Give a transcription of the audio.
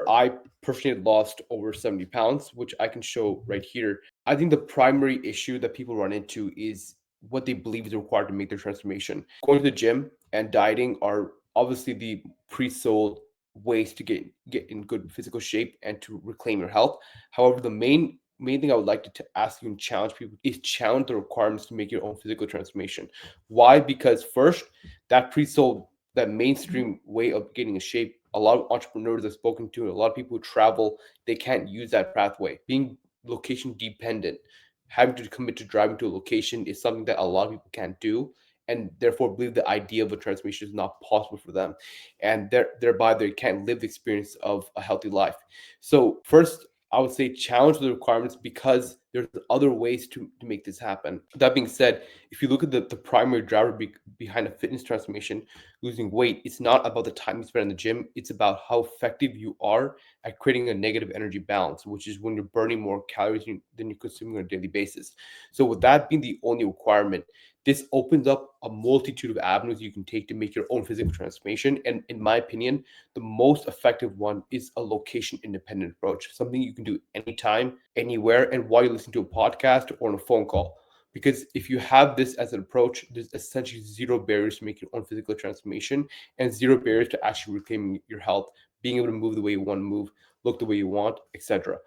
I personally had lost over 70 pounds, which I can show right here. I think the primary issue that people run into is what they believe is required to make their transformation. Going to the gym and dieting are obviously the pre-sold ways to get in good physical shape and to reclaim your health. However, the main thing I would like to ask you and challenge people is challenge the requirements to make your own physical transformation. Why? Because first, that pre-sold, that mainstream way of getting in shape, a lot of entrepreneurs I've spoken to, a lot of people who travel, they can't use that pathway. Being location dependent, having to commit to driving to a location is something that a lot of people can't do, and therefore believe the idea of a transformation is not possible for them, and thereby they can't live the experience of a healthy life. So first, I would say challenge the requirements because there's other ways to make this happen. That being said, if you look at the primary driver behind a fitness transformation, losing weight, it's not about the time you spend in the gym. It's about how effective you are at creating a negative energy balance, which is when you're burning more calories than you're consuming on a daily basis. So with that being the only requirement, this opens up a multitude of avenues you can take to make your own physical transformation. And in my opinion, the most effective one is a location independent approach, something you can do anytime, anywhere, and while you listen to a podcast or on a phone call. Because if you have this as an approach, there's essentially zero barriers to make your own physical transformation and zero barriers to actually reclaiming your health, being able to move the way you want to move, look the way you want, etc.